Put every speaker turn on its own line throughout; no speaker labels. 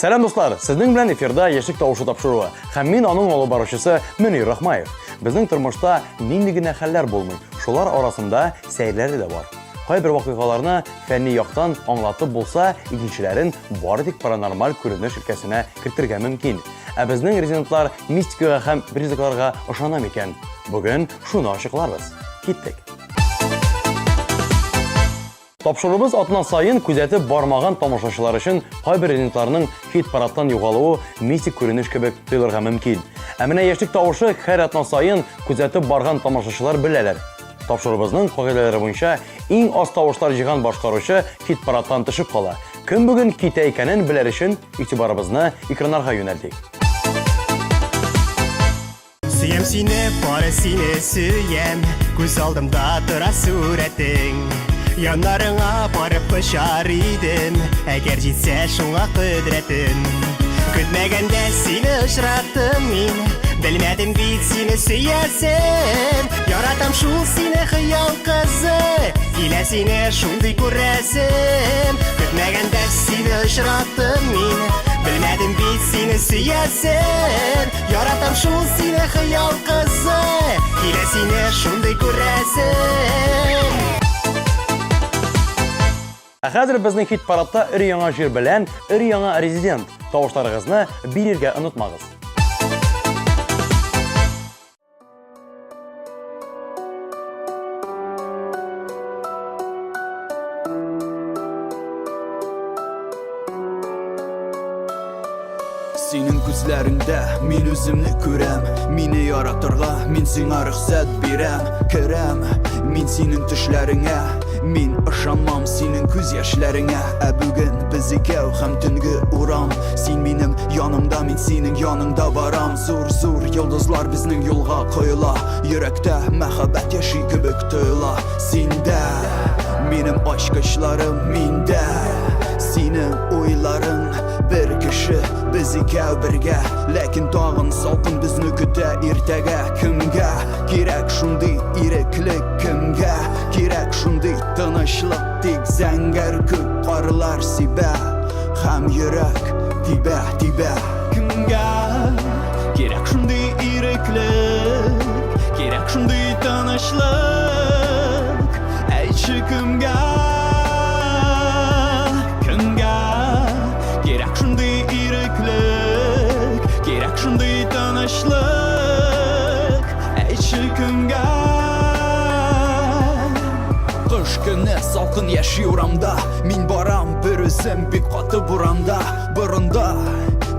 Сәлам дуслар, сезнең белән эфирда яшьлек тавышы тапшыруы. Һәм мин аның алып баручысы Мөнир Рахмаев. Безнең тормышта нинди генә хәлләр булмый. Шулар арасында сәерләре дә бар. Кайбер вакыйгаларны фәнни яктан аңлатып булса, икенчеләрен бары тик паранормаль күренеш өлкәсенә кертергә мөмкин. Ә безнең резидентлар мистикага һәм призракларга ышана микән? Бүген шуны ачыкларбыз. Киттек. Тапшырыбыз атна сайын күзәтеп бармаган тамашачылар өчен кайбер резидентларның хит-парадтан югалуы мистик күренеш кебек тоелырга мөмкин. Ә менә яшьлек тавышы һәр атна сайын күзәтеп барган тамашачылар беләләр. Тапшырыбызның кагыйдәләре буенча иң аз тавышлар җыйган башкаручы хит-парадтан төшеп кала. Кем бүген китә икәнен белер өчен игътибарыбызны экраннарга юнәлтик.
Сөем сине, бары сине сөем, күз алдымда тора сүрәтең. Янарыңа барып пышар идем, әгәр җитсә шуңа кодрәтем. Көтмәгәндә сине очраттым мин, белмәдем бит сине сөясем. Яратам шул сине хыял кызы, килә сине шундый күрәсем. Көтмәгәндә сине очраттым мин, белмәдем бит сине сөясем. Яратам шул сине хыял кызы, килә сине шундый күрәсем.
Хәзер безнең хит-парадта өр-яңа җир белән өр-яңа резидент. Тавышларыгызны бирергә онытмагыз.
Синең күзләреңдә мин үземне күрәм, мине яратырга мин сиңа рөхсәт бирәм. Керәм мин синең төшләреңә, мин ышанмам синең күз яшьләреңә. Ә бүген без икәү һәм төнге урам, син минем янымда, мин синең яныңда барам. Зур-зур йолдызлар безнең юлга коела, йөрәктә мәхәббәт яши кебек тоела. Синдә минем ачкычларым, миндә синең уйларың. Bir kişi biz икәү бергә, ләкин тагын салкын безне көтә иртәгә. Кемгә кирәк шундый иреклек, кемгә кирәк шундый тынычлык? Тик зәңгәр күк карлар сибә һәм йөрәк тибә. Кемгә кирәк шундый иреклек, кирәк шундый тынычлык? Әйтче кемгә? Кирәк шундый иреклек, кирәк шундый тынычлык? Әйтче кемгә? Кыш көне салкын яши урамда, мин барам бер үзем бик каты буранда. Борында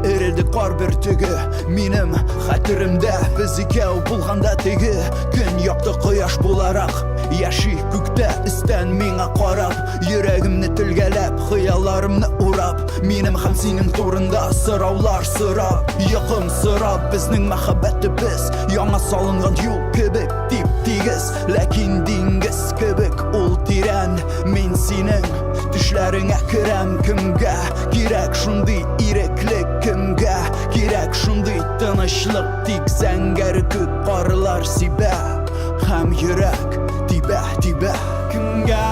эрелде кар бөртеге, минем хәтеремдә без икәү булганда теге. Көн якты кояш буларак яши күктә өстән миңа карап, йөрәгемне телгәләп, хыялларымны урап. Минем һәм синең турында сораулар сорап, йокым сорап. Безнең мәхәббәтебез яңа салынган юл кебек тип-тигез, ләкин диңгез кебек ул тирән. Мин синең төшләреңә керәм. Кемгә кирәк шундый иреклек, кемгә кирәк шундый тынычлык? Тик зәңгәр күк карлар сибә һәм йөрәк тибә. Кемгә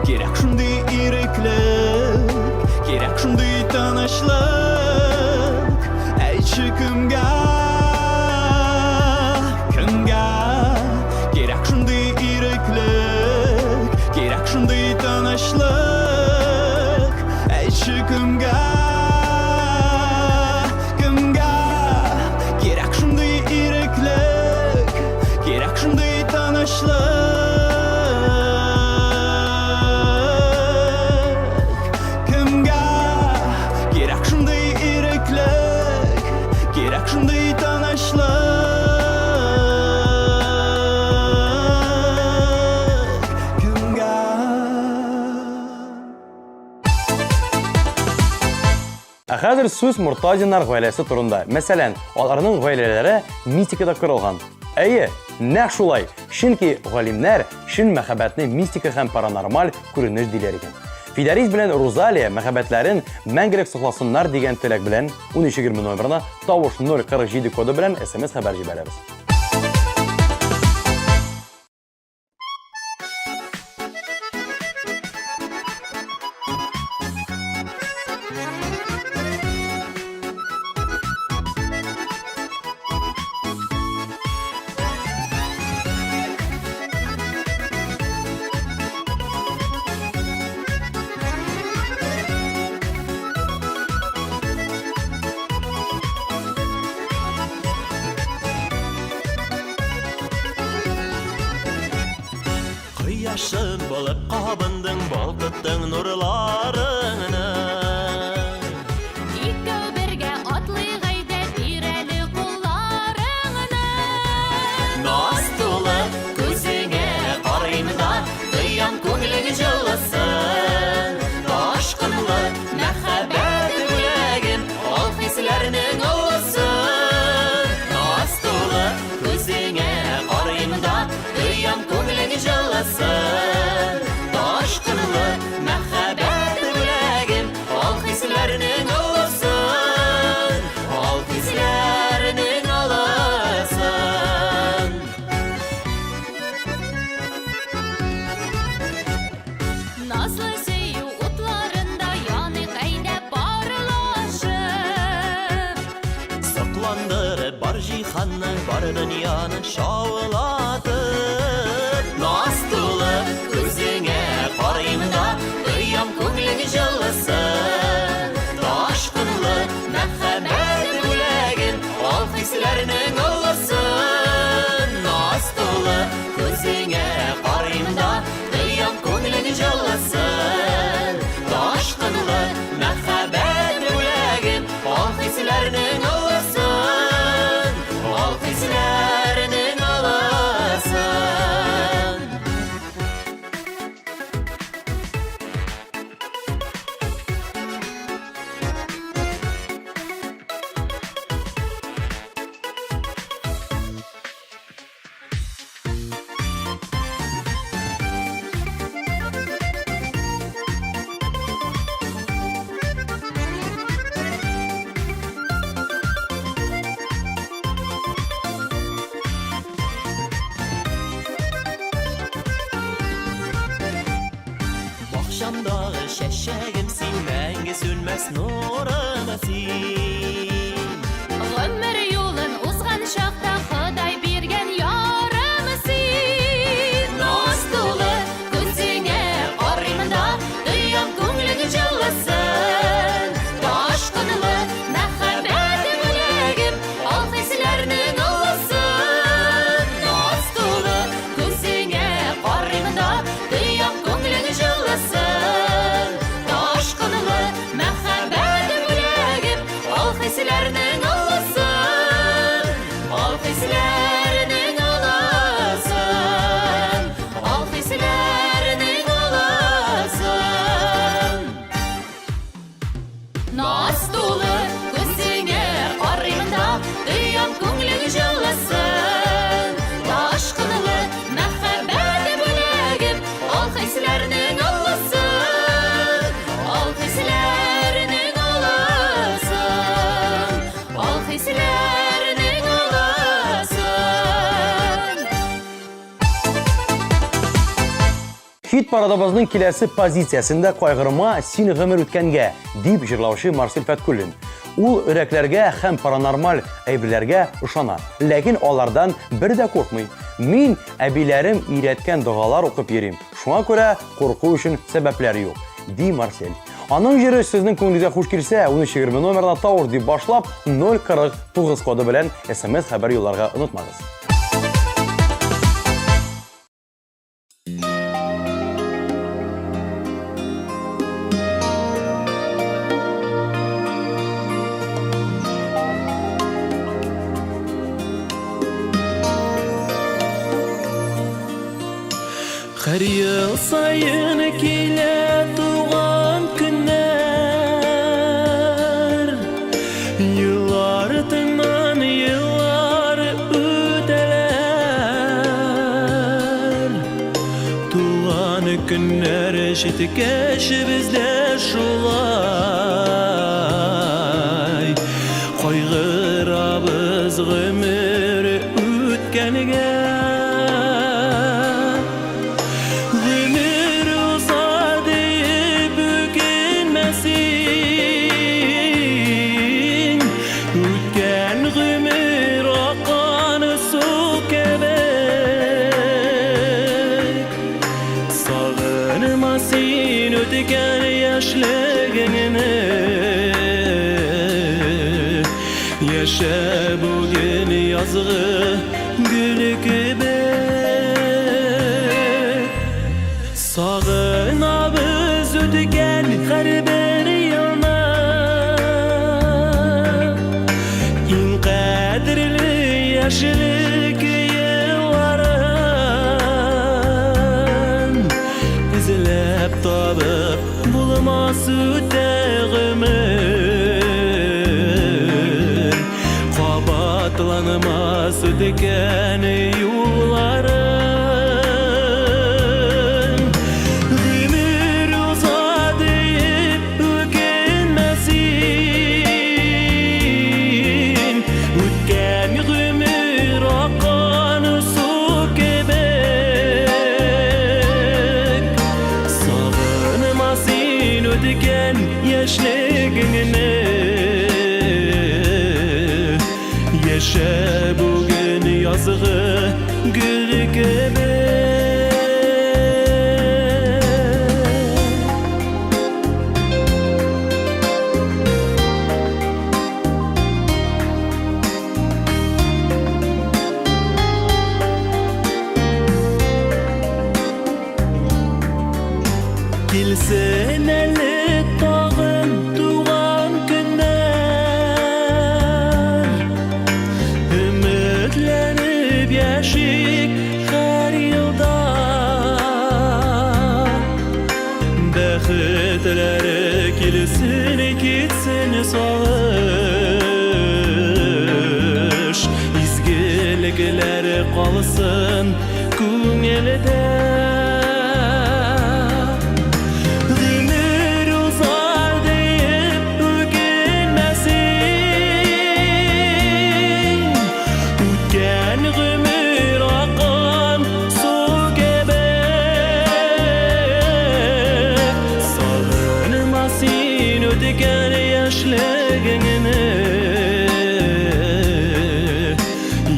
кирәк шундый иреклек, кирәк шундый тынычлык? Әйтче кемгә? Кемгә кирәк шундый иреклек, кирәк шундый тынычлык? Әйтче кемгә? Кемгә кирәк шундый иреклек, кирәк шундый тынычлык? Шундый тынычлык? Кемгә?
Хәзер сүз Муртазиннар гаиләсе турында. Мәсәлән, аларның гаиләләре мистикада корылган. Әйе, нәкъ шулай. Чөнки галимнәр шин мәхәббәтне мистика һәм паранормаль күренеш диләр икән. Фидарис белән Розалия мәхәббәтләрен мәңгелек сакласыннар дигән теләк белән 1320 номерына тавыш 047 коды белән SMS хәбәр җибәрәбез.
yaşın bolup qabındın balqıttın nurlarını
Ikkav birge atlayğayda tireli qullarını
Naz dolu gözüne qarayımda Qıyam ko'ngling jillasın Toshqinli mahabbat bilagin Ol hislarning olsin Naz dolu gözüne qarayımda Qıyam ko'ngling jillasın Toshqinli mahabbat bilagin Ol hislarning olsin Ol hislarning olsin
Nazlı seyu utlarında yanıqayda barlaşıp
Saklandırıp bar jihanni bar dünyani şovlatıp Naz dolu ko'zingga qarayimda Qiyam ko'ngling jillasın Toshqinli mahabbat bilagin Ol hislarning olsin Naz dolu ko'zingga qarayimda Qiyam ko'ngling jillasın Toshqinli mahabbat bilagin Ol hislarning olsin Ol hislarning olsin Bakşamdağı şeşegimsin Məngi sönməz nurımısın
Ömür yolun uzgan şaqda Xuday bergen yarımısın
Naz dolu
Ko'zingga qarayimda Qiyam ko'ngling jillasın Toshqinli mahabbat bilagin Ol hislarning olsin
Naz dolu
Ko'zingga qarayimda Qiyam ko'ngling jillasın Toshqinli mahabbat bilagin Ol hislarning olsin Ol hislarning olsin Ol hislarning olsin Naz dolu ko'zingga qarayimda Qiyam ko'ngling jillasın Toshqinli mahabbat bilagin Ol hislarning olsin Ol hislarning olsin Ol hislarning olsin
Hit paradabızның келесі позициясында қайғырма син ғымыр өткенге дип жырлаушы Марсель Фәткуллин. Ул өрәкләргә һәм паранормаль әйберләргә ышана, ләкин алардан бер дә куркмый. Мин әбиләрем өйрәткән догалар укып йөрим. Шуңа күрә курку өчен сәбәпләр юк, ди Марсель. Аның җыры сезнең күңелегезгә хуш килсә, 1320 номерына Таур дип башлап 049 коды белән SMS хәбәр юлларга онытмагыз.
Her yıl sayın kile tuğan günler Yıllar ardından yıllar öteler Tuğan günler eşitkeş bizde şulay Koygırabız gümür ötkenige Ötken yaşlığını Yaşa bugün yazgı gülü gibi ömür Qabatlanmaz ötken yolların Ömür uzadı ökenmesin Ötken ömür akan su kebek Sağınmasın ötken yaşligini Yaşa bugün yazığı gül gibi Kilsin eli tağın tuğan günler Ümitlenip yaşayık her yılda Bəxtləri kilsin gitsin sağış İzgiliklər qalsın көңілде Ömür uzar deyip ökenmesin Ötken ömür akan su kebek Sağınmasın ötken yaşligini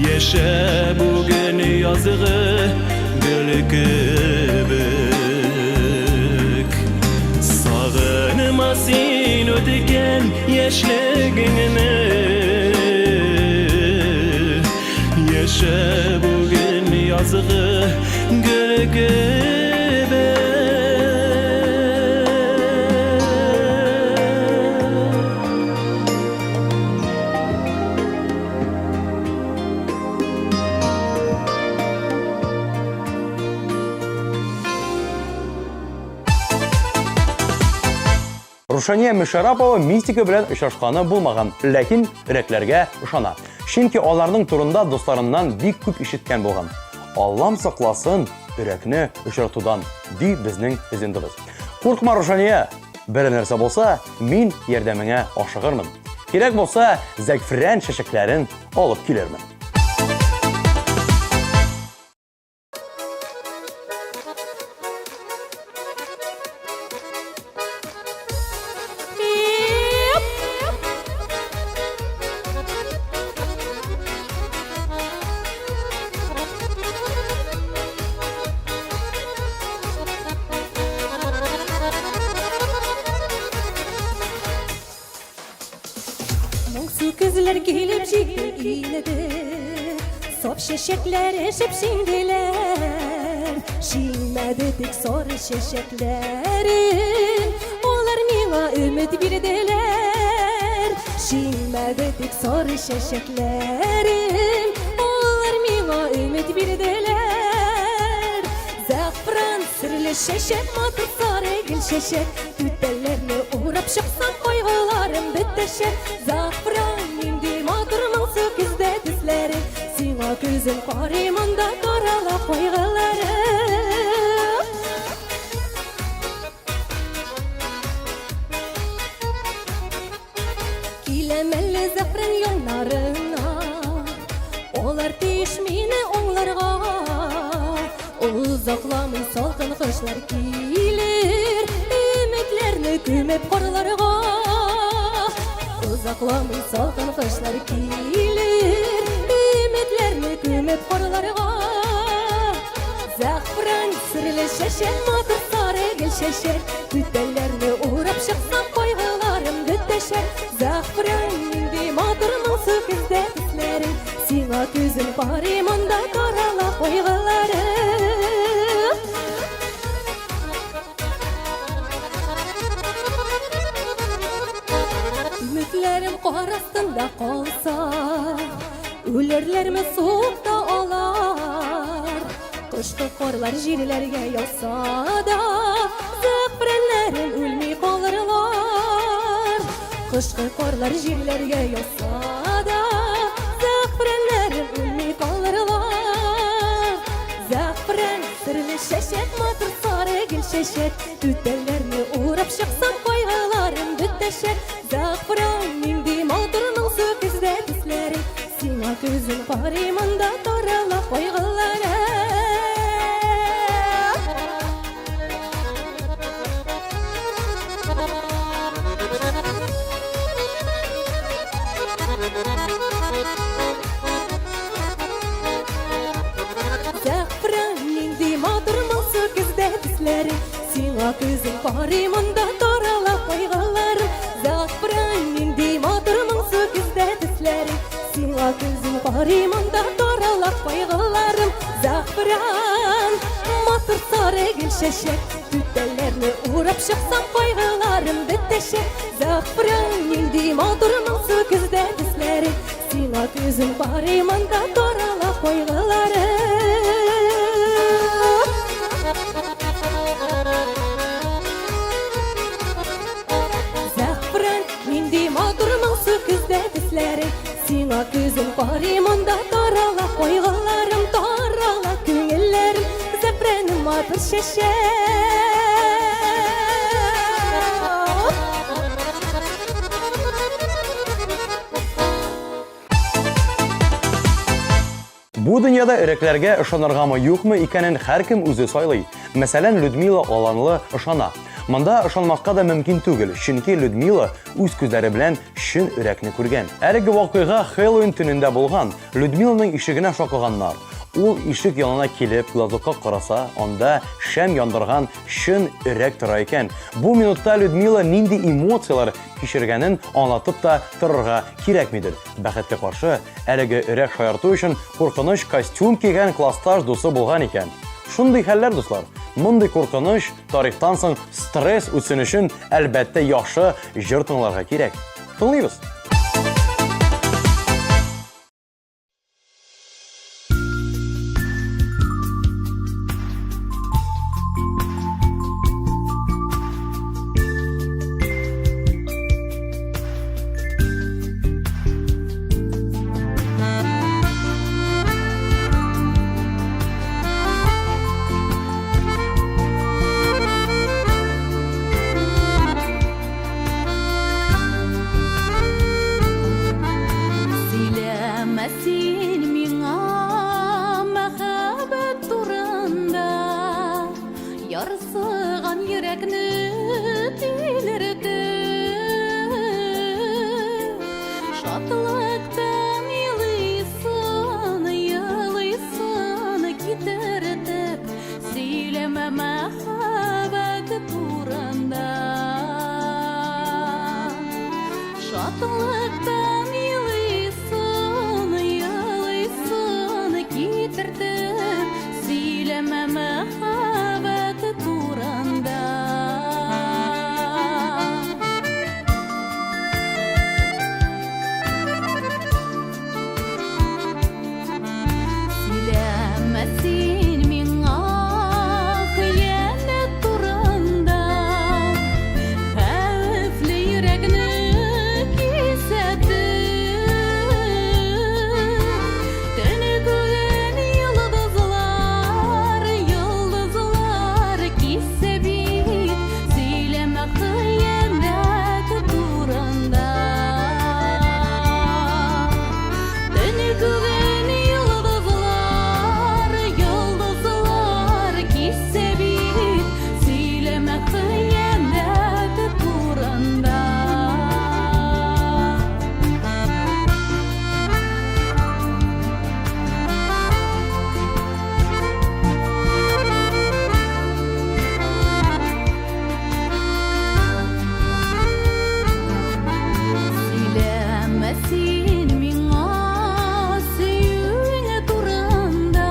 Yaşa bugün yazığı gül kebek Sağınmasın ötken yaşligini Yaşa bugün yazığı gül kebek
Рушания Мишарапова мистика белән очрашканы булмаган, ләкин йөрәкләргә ышана. Чөнки аларның турында дусларыннан бик күп ишеткән булган. Аллам сакласын йөрәкне очратудан, ди безнең президентыбыз. Куркма, Рушания, бер нәрсә булса, мин ярдәмеңә ашыгырмын. Кирәк булса, зәгъфран чәчәкләрен алып килермен.
Moңсу күзләр килеп җитте инде, сап чәчәкләр эшеп шинделәр, шинмәде тик сары чәчәкләрен, алар миңа өмет бирделәр, шинмәде тик сары чәчәкләрен, алар миңа өмет бирделәр, зәгъфран серле чәчәк, матур сары гөл чәчәк, түтәлләрне урап чыксам кайгыларым бетәшәк, зәгъфран нинди матурның сөкездә төсләре, сиңа күзем карыйм анда карала кайгылары. Киләм әле зәгъфран яннарына, олар тиш мине аңларга, узакламый салкын кышлар килер, өметләрне күмеп карларга. Uzaklamay salkın kışlar kilir, ümitlerini kümet korlarga. Zəğfran sırlı şəşək, matır sarı gül şəşək, tütəllərini uğrap şıqsam koyğılarım dütəşək. Zəğfran indi matırının söküzdə tüsləri, sina küzün parimanda karala koyğıları. Ümitlerim qar astında qalsa, ölürlermi soğukta olar. Qışqı qorlar jirlərgə yağsa da, zəğfrənlərim ölmey qalırlar. Kışkı korlar jirlerge yolsa da Zafrenlerim ülmi kalırlar Zafren sırlı şeşet matır sarı gül şeşet Düttellerini uğrap şıksam koygalarım dütteşet Zafren mindi matırının söküzde disleri Sina gözün parimanda torala koygalarım Sina gözün parimanda torala koygalarım Zafran indi matırımın söküzde disleri Sina gözün parimanda torala koygalarım Zafran matır sarı gül şeşet Düttellerini uğrap şıksam koygalarım bitteşet Zafran indi matırımın söküzde disleri Sina gözün parimanda torala koygalarım Sina gözün parimanda torala koygalarım torala köngüllerim Zafrenim matır şeşet
Bu dünyada yüreklerge ышаныргамы юкмы икәнен һәркем үзе сайлый. Мәсәлән, Людмила Аланлы ышана. Монда ышанмакка да мөмкин түгел, чөнки Людмила үз күзләре белән чын йөрәкне күргән. Әлеге вакыйга Хэллоуин төнендә булган. Людмиланың ишегенә шакыганнар. Ул ишек янына килеп, глазокка караса, анда шәм яндырган чын йөрәк тора икән. Бу минутта Людмила нинди эмоциялар кичергәнен аңлатып та торырга кирәкмидер. Бәхеткә каршы, әлеге йөрәк шаярту өчен куркыныч костюм кигән классташ дусы булган икән. Шундый хәлләр, дуслар. Мондый куркыныч тарихтан соң стресс үтсен өчен әлбәттә яхшы җыр тыңларга кирәк. Тыңлыйбыз.
Ярсыган йөрәкне тилерде Шатлыктан елыйсын китертеп Сөйләмә мәхәббәт турында Шатлыктан елыйсын китертеп Сөйләмә мәхәббәт турында Сөйләмә син миңа хыянәт турында Хәвефле йөрәкне кисәтеп Төнөгөн йолдызлар кисә бит Сөйләмә хыянәт турында Төнөгөн йолдызлар кисә бит Сөйләмә хыянәт турында Сөйләмә син миңа сөюеңә турында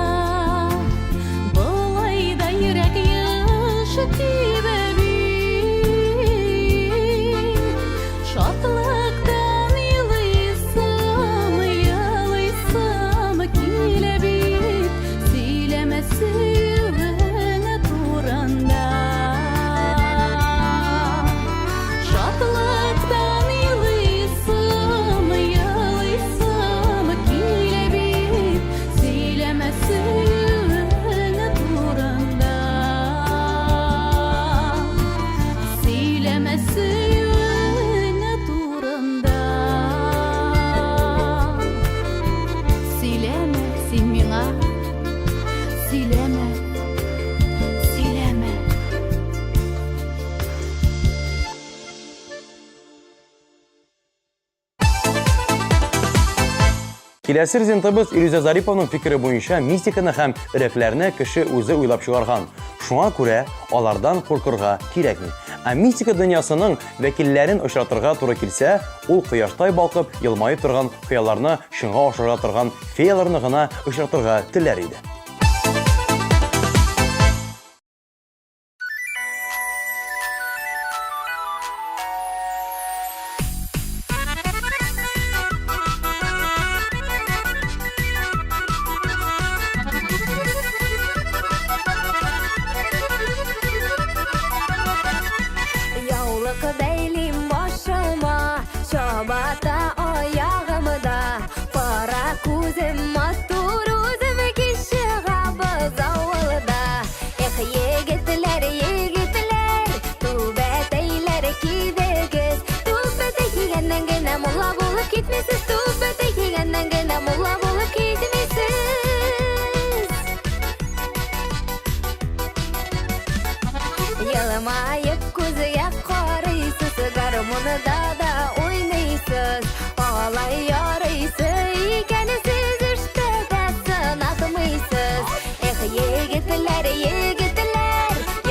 Болай да йөрәк яшы тибә бит Шатлыктан елыйсым килә бит Сөйләмә сөюеңә турында Шатлыктан елыйсым
Киләсе резидентыбыз Илюза Зариповның фикере буенча мистиканы һәм өрәкләрне кеше үзе уйлап чыгарган. Шуңа күрә алардан куркырга кирәкми. Ә мистика дөньясының вәкилләрен очратырга туры килсә, ул кояштай балкып, елмаеп торган хыялларны шуңа ашырга торган феяларны гына очратырга теләр иде.
Yauluk beylim başıma, şabata ayağımda, para kuzum mastur uzum kişi gabız avılda. Yigitler, tübet eyler kidegiz, tübet eygenden gene mulla bulup gitmesiz, tübet eygenden gene mulla bulup gitmesiz. Yalamayıp kuzuya qaraysiz, garmonda da oynaysız, alay yaraysiz, ikenisiz işte de sınatmaysız. Yigitler,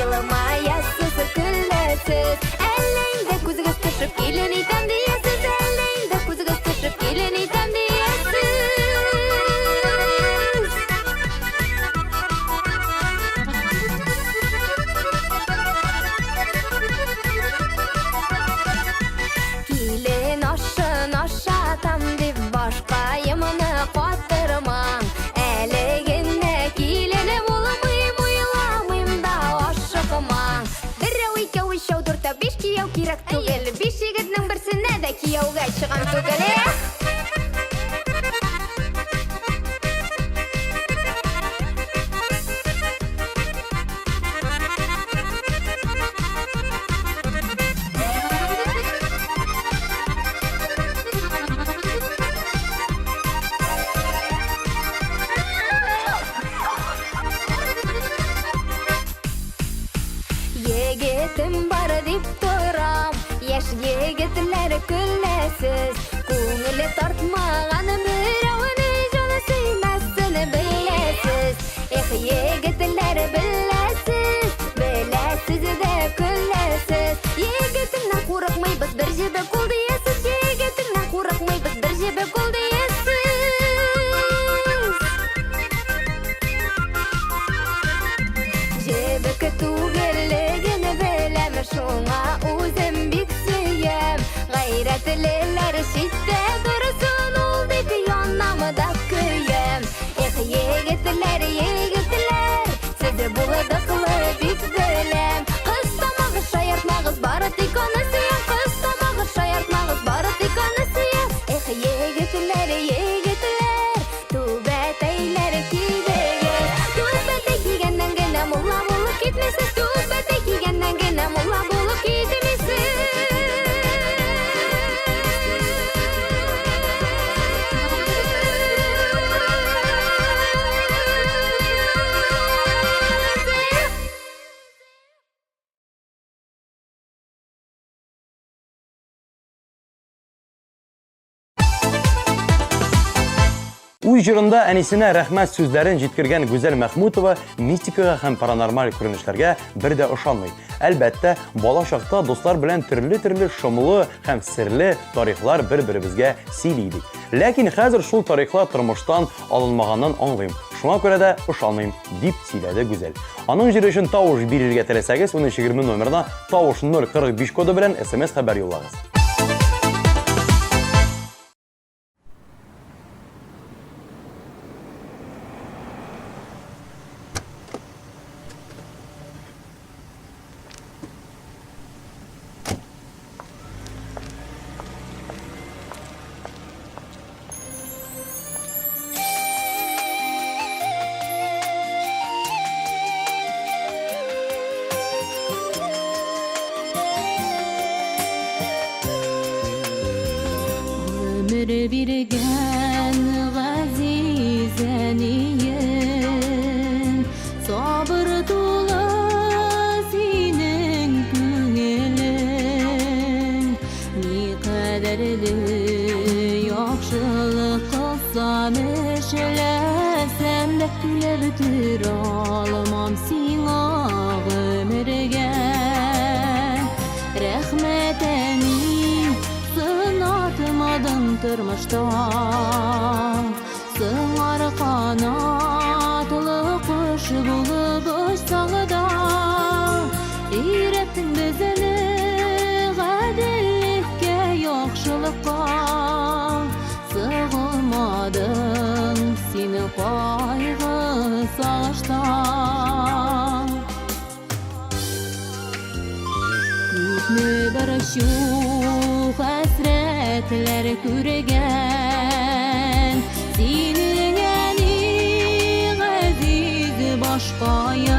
yalamayasız, küllesiz, elinde kuzuguz tışıp gelin item diyesiz, elinde kuzuguz tışıp gelin item diyesiz. Kilin aşatam dip başka yamını katırmam. Elegine kilini bulamayım, uyulamayım da aşıkman. Bir iki üç dört beş kiyav kirek tugel, beş yigitnin birsine de kiyavga çıkan tugel. Yegitim bar dip duram, yaş yigitler küllesiz, ko'ngli tortmagan birovni joni suymasini bilasiz. Yigitler bilasiz, bilasiz de küllesiz. Yigitimdan qo'rqmaymiz, bir jibi qo'l deyasiz, yigitimdan qo'rqmaymiz, bir jibi qo'l deyasiz. Jibiki tugelligini bilem, şuna o'zim bek suyam. G'ayratlilar shidda dursun, ol deb yonamda kuyam. Yigitlar, sizni buladiqli bek bilem. Qiz tomog'i shayartmag'iz bari tikoni suyam, qiz tomog'i shayartmag'iz bari tikoni suyam. Yigitlar, tuvbat eylar kidegiz, tuvbat eygenden gene mulla bulup gitmesiz, tuvbat eygenden gene mulla bulup gitmesiz.
Уй җырында әнисенә рәхмәт сүзләрен җиткергән Гүзәл Мәхмүтова мистикага һәм паранормаль күренешләргә бер дә ышанмый. Әлбәттә, бала чакта дуслар белән төрле шомлы һәм серле тарихлар бер-беребезгә сөйлидек. Ләкин хәзер шул тарихлар тормыштан алынмаганын аңлыйм. Шуңа күрә дә ышанмыйм, дип сөйләде Гүзәл. Аның җыры өчен тавыш бирергә теләсәгез, 1320 номерына тавыш 045 коды белән SMS хәбәр юллагыз.
Ömür birgen gazizeniyen, sabır dolu senin күңелең, ni kaderli yaxşılık kılsa almam sina ömürge Rəhmətəni sınatmadın tırmışda Sığar qanatlı quş bulub uçsağıda İrətdin bizini qədillikə yaxşılıqqa Sığılmadın seni qayğı sağışda Күпме бір шу həsrətlər көрген Senin әни ғәзиз başqayın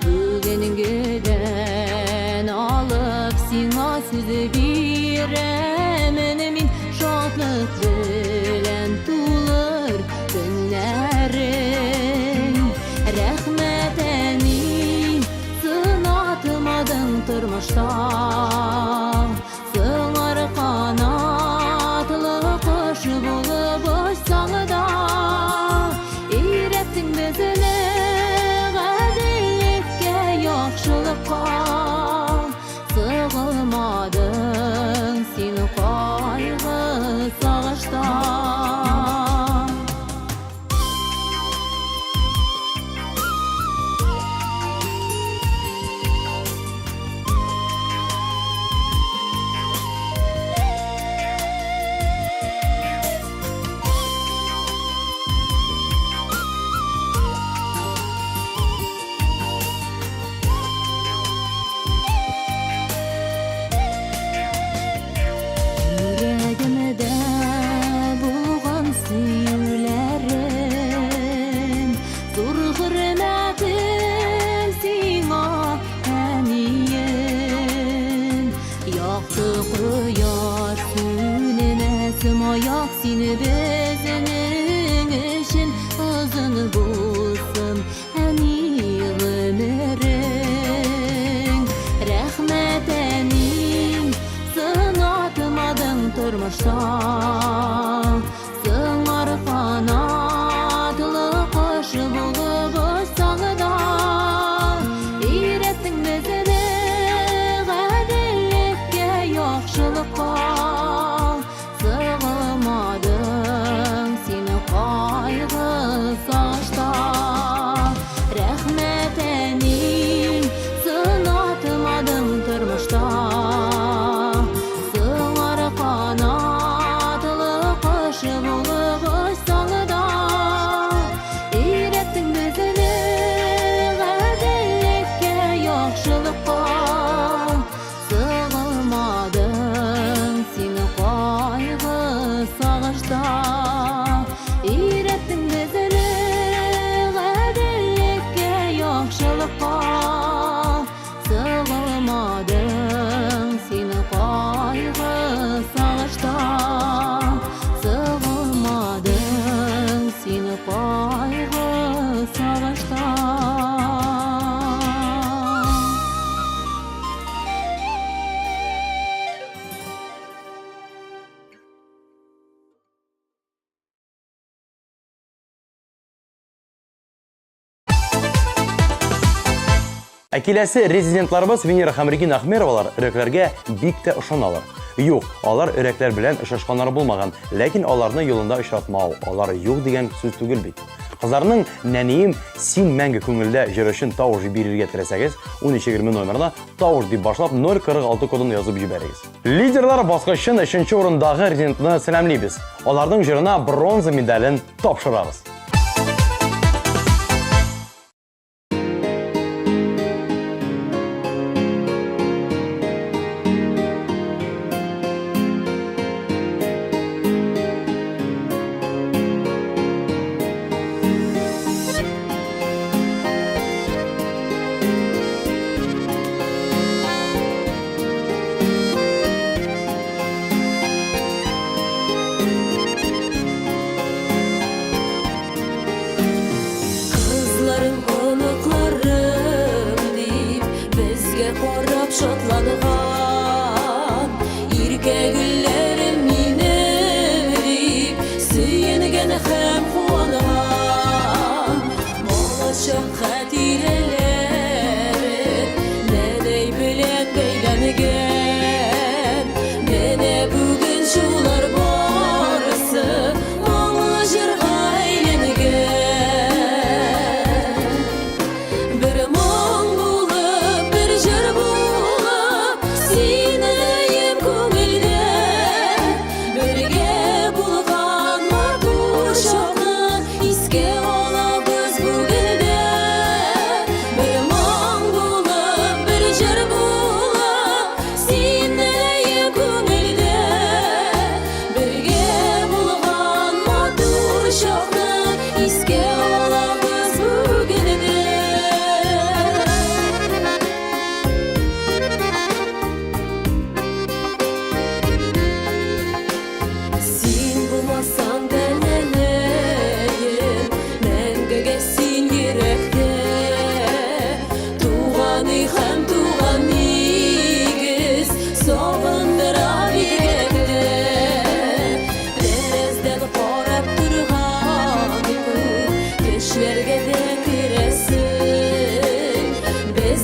Бүгінгіден алып сиңа сөз беремін Мен шатлық білән тулыр күннәрің Рәхмәтәни сынатмадың тұрмышта Сыңар қанатлы құш болып ұшсаңда Үйреттің бізіні ғәділlikке яқшылыққа Сығылмадың сен қайғы сағышта Yüreğimde bulğan suyularım Zor hürmetim sina hemiyim Yaktı kuyar sününesim ayak seni bezinin için Uzun bulsun hemi ömürün Rəhmətənin sınatmadın тұрмышта Сыңар қанатlı құш болып ұшсағда Үйреттің бізіні ғәділlikке яқшылыққа Сығылмадың сені қайғы сағышта Рәхмәтәнің сынатмадың тұрмышта Sığılmadın seni qayğı sağışta Үйреттің бізіні ғәділlikке яқшылыққа Sığılmadың seni qayғы sağışta Sığılmadың seni qayğı sağışta
Әкеләсе резидентларыбыз Венера һәм Регина Ахмеровалар өрәкләргә бик тә ышаналар. Юк, алар өрәкләр белән ышашканнар булмаган, ләкин аларны юлында очратмау, алар юк дигән сүз түгел бит. Кызларның нәнием син мәңге күңелдә җырышын тавыш бирергә теләсәгез, 1320 номерына тавыш дип башлап 046 кодын язып җибәрегез. Лидерлар баскычын 3нче урындагы резидентны сәламлибез. Аларның җырына бронза медален тапшырабыз.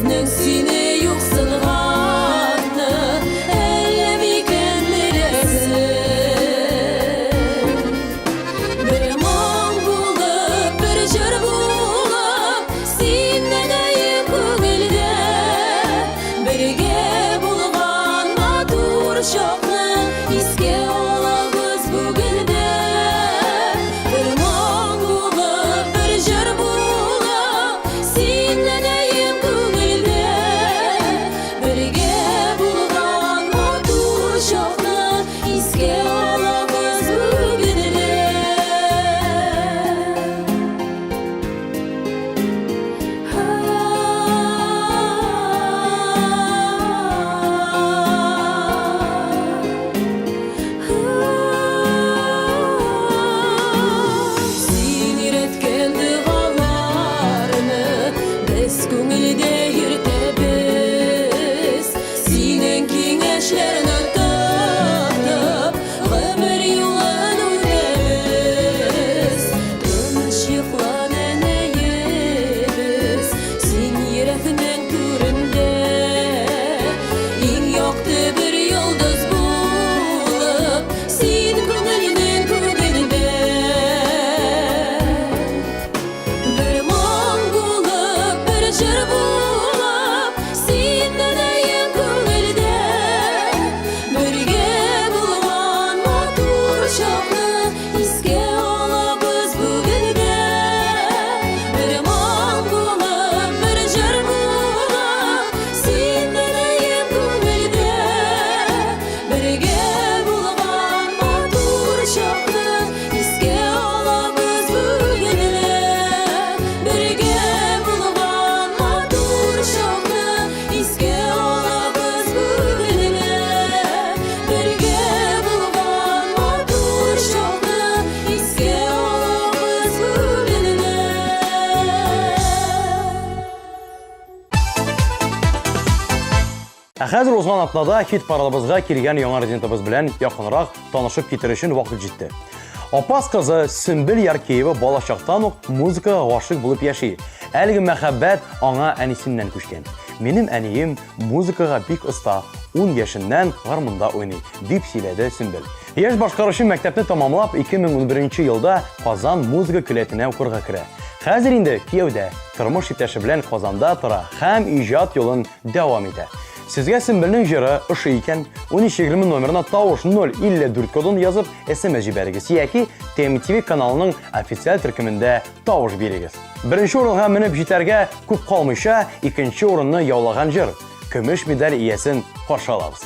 Безнең сине юксынганны әллә микән беләсең. Бер моң булып, бер җыр булып, син нәдәем күңелдә. Бергә булган матур чакны искә алабыз бүген дә. Бер моң булып, бер җыр булып, син нәдәем күңелдә. Бергә булган матур чакны искә алабыз бүген дә. Син өйрәткән дога,рны без күңелдә йөртәбез. Синең киңәшләрне тотып, гомер юлын үтәбез. Тыныч йоклан әнәебез, син йөрәкнең түрендә. Иң якты бер йолдыз булып, син күңелнең күгендә. Бер моң булып, бер җыр булып, син нәдәем күңелдә. Бергә булган матур чакны искә алабыз бүген дә. Бер моң булып, бер җыр булып, син нәдәем күңелдә. Бергә булган матур чакны искә алабыз бүген дә. Бергә булган матур чакны искә алабыз бүген дә. Бергә булган матур чакны искә алабыз бүген дә.
Ә хәзер узган атнада хит паралыбызга килгән яңа резидентыбыз белән якынрак танышып китер өчен вакыт җитте. Апас кызы Сөмбел Яркеева балачактан ук музыкага гашык булып яши. Әлеге мәхәббәт аңа әнисеннән күчкән. Минем әнием музыкага бик оста, 10 яшеннән гармунда уйный, дип сөйләде Сөмбел. Яшь башкаручы мәктәпне тамамлап 2011 елда Казан музыка келәтенә укырга керә. Хәзер инде кияүдә, тормыш иптәше белән Казанда тора һәм иҗат юлын дәвам итә. Сезгә Сөмбелнең җыры ошый икән, 1320 номерына тавыш 054 кодын язып SMS җибәрегез яки TMTV каналының официаль төркемендә тавыш бирегез. Беренче урынга менеп җитәргә күп калмыйча, икенче урынны яулаган җыр көмеш медаль иясен каршы алабыз.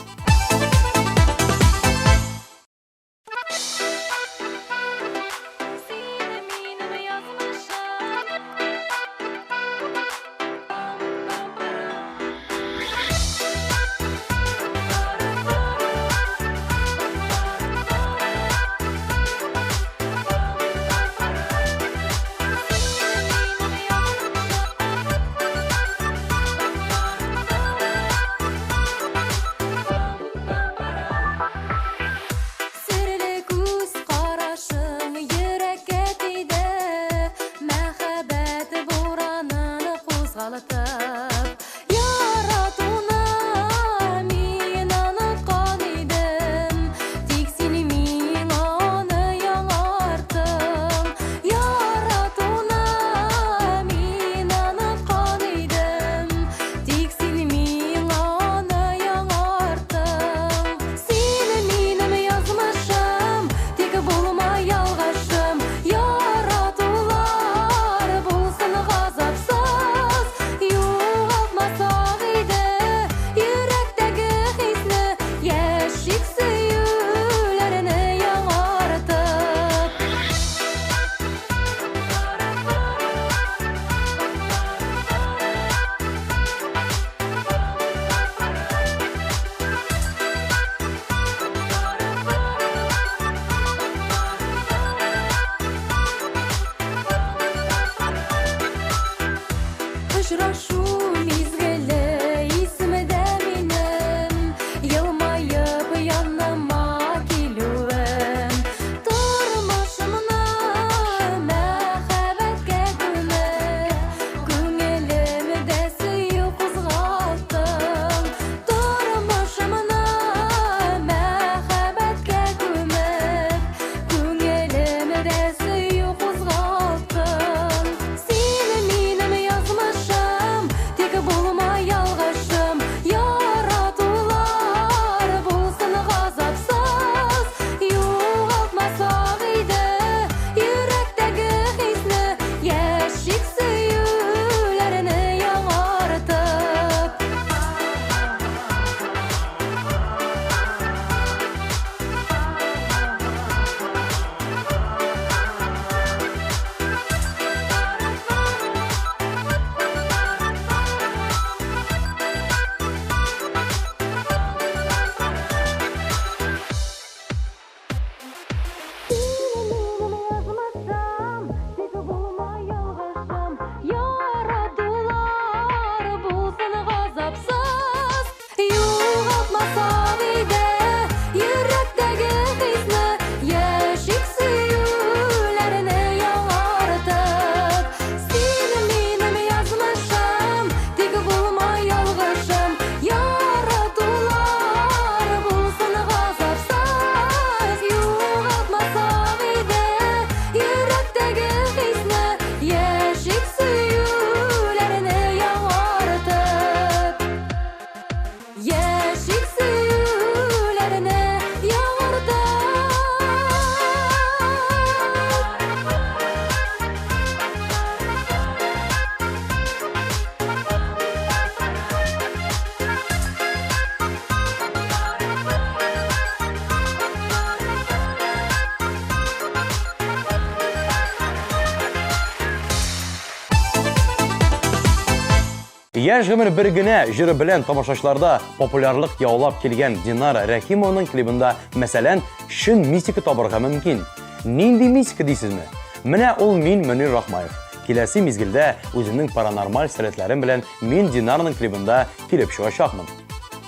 Яш гомер бер генә җыры белән тамашачыларда популярлык яулап килгән Динара Рәхимованың клибында, мәсәлән, шын мистика табырга мөмкин. Нинди мистика дисезме? Менә ул мин Мөнир Рахмаев. Киләсе мизгелдә үземнең паранормаль сәләтләрем белән мин Динараның клибында килеп чыгачакмын.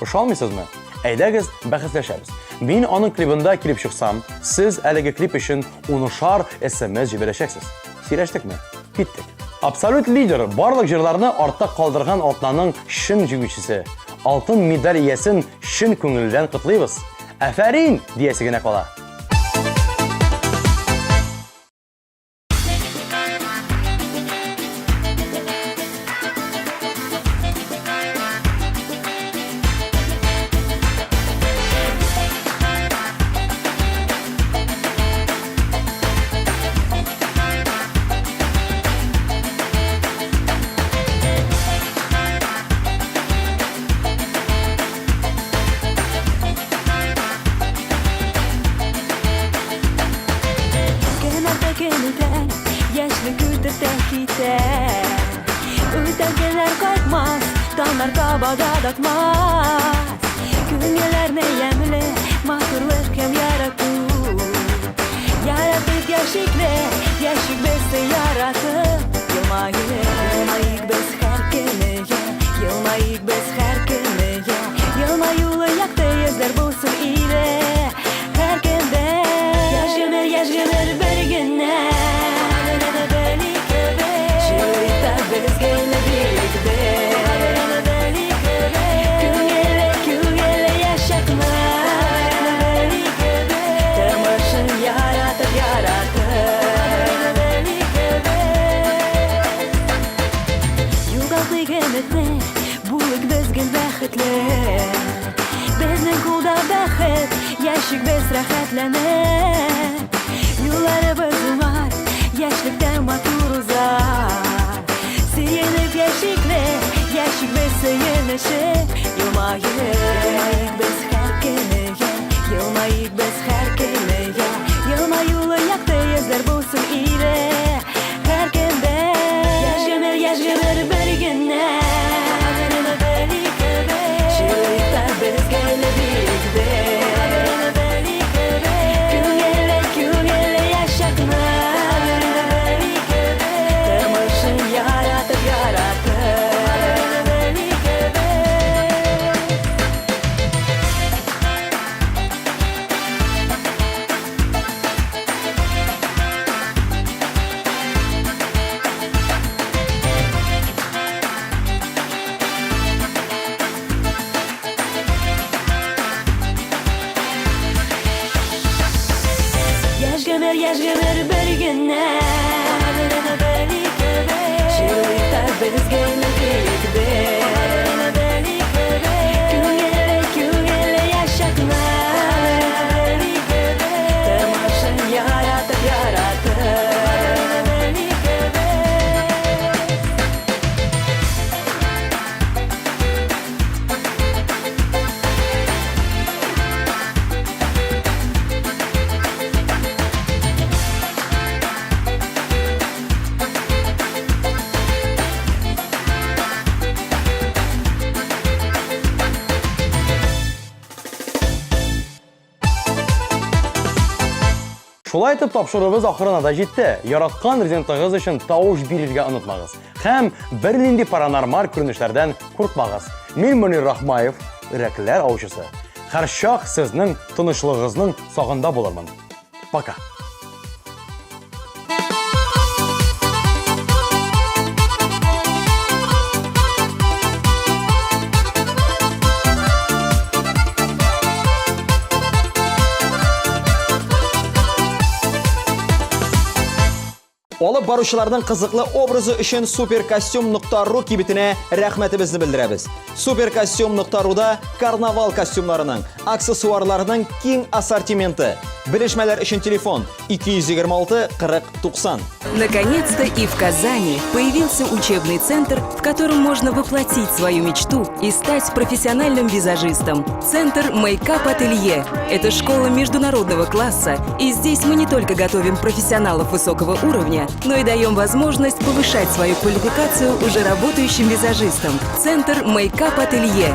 Ышанмыйсызмы? Әйдәгез, бәхәсләшәбез. Мин аның клибында килеп чыксам, сез әлеге клип өчен унышар SMS җибәрәчәксез. Сөйләштекме? Киттек. Абсолют лидер барлык җырларны артта калдырган атнаның шын җиңүчесе. Алтын медаль иясен шын күңелдән котлыйбыз. Афәрин диясе генә кала.
Яшьлек үтеп китәр, үтәгәннәр кайтмас, таңнар табада татмас. Күңелләрне ямьле, матурлык һәм ярату. Яратып яшикле, яшик безне яратып. Елмаек без һәр көнне, елмаек без һәр көнне. Елмаюлы якты йөзләр булсын иде һәр көндә. Яшьгәмер бер генә. Безнең кулда бәхет, яшик без рәхәтләнә. Юлларыбыз уңар, яшьлектә матур узар. Сөенеп яшикле, яшик без сөенешеп. Елмаек без һәр көнне, елмаек без һәр көнне. Елмаюлы якты йөзләр булсын иде һәр көндә. Яшьгәмер бер генә. Яшьгәмер бер генә. Чирлектә безгә нәтиҗә. Күңелле яшәкмә. Тормышын яратып.
Шулай итеп тапшырыбыз ахырына да җитте. Яраткан резидентыгыз өчен тавыш бирергә онытмагыз. Һәм бернинди паранормаль күренешләрдән куркмагыз. Мин Мөнир Рахмаев, Ирәкләр аучысы. Һәр чак сезнең тынычлыгыгызның сагында булырмын. Пока.
Алып баручыларның кызыклы образы өчен supercostume.ru кибетенә рәхмәтебезне белдерәбез. Supercostume.ru'да карнавал костюмнарының, аксессуарларының киң ассортименты. Белешмәләр өчен телефон 226 40 90.
Наконец-то и в Казани появился учебный центр, в котором можно воплотить свою мечту и стать профессиональным визажистом. Центр Мейкап-ателье. Это школа международного класса, и здесь мы не только готовим профессионалов высокого уровня, но и даем возможность повышать свою квалификацию уже работающим визажистам. Центр Мейкап Ателье.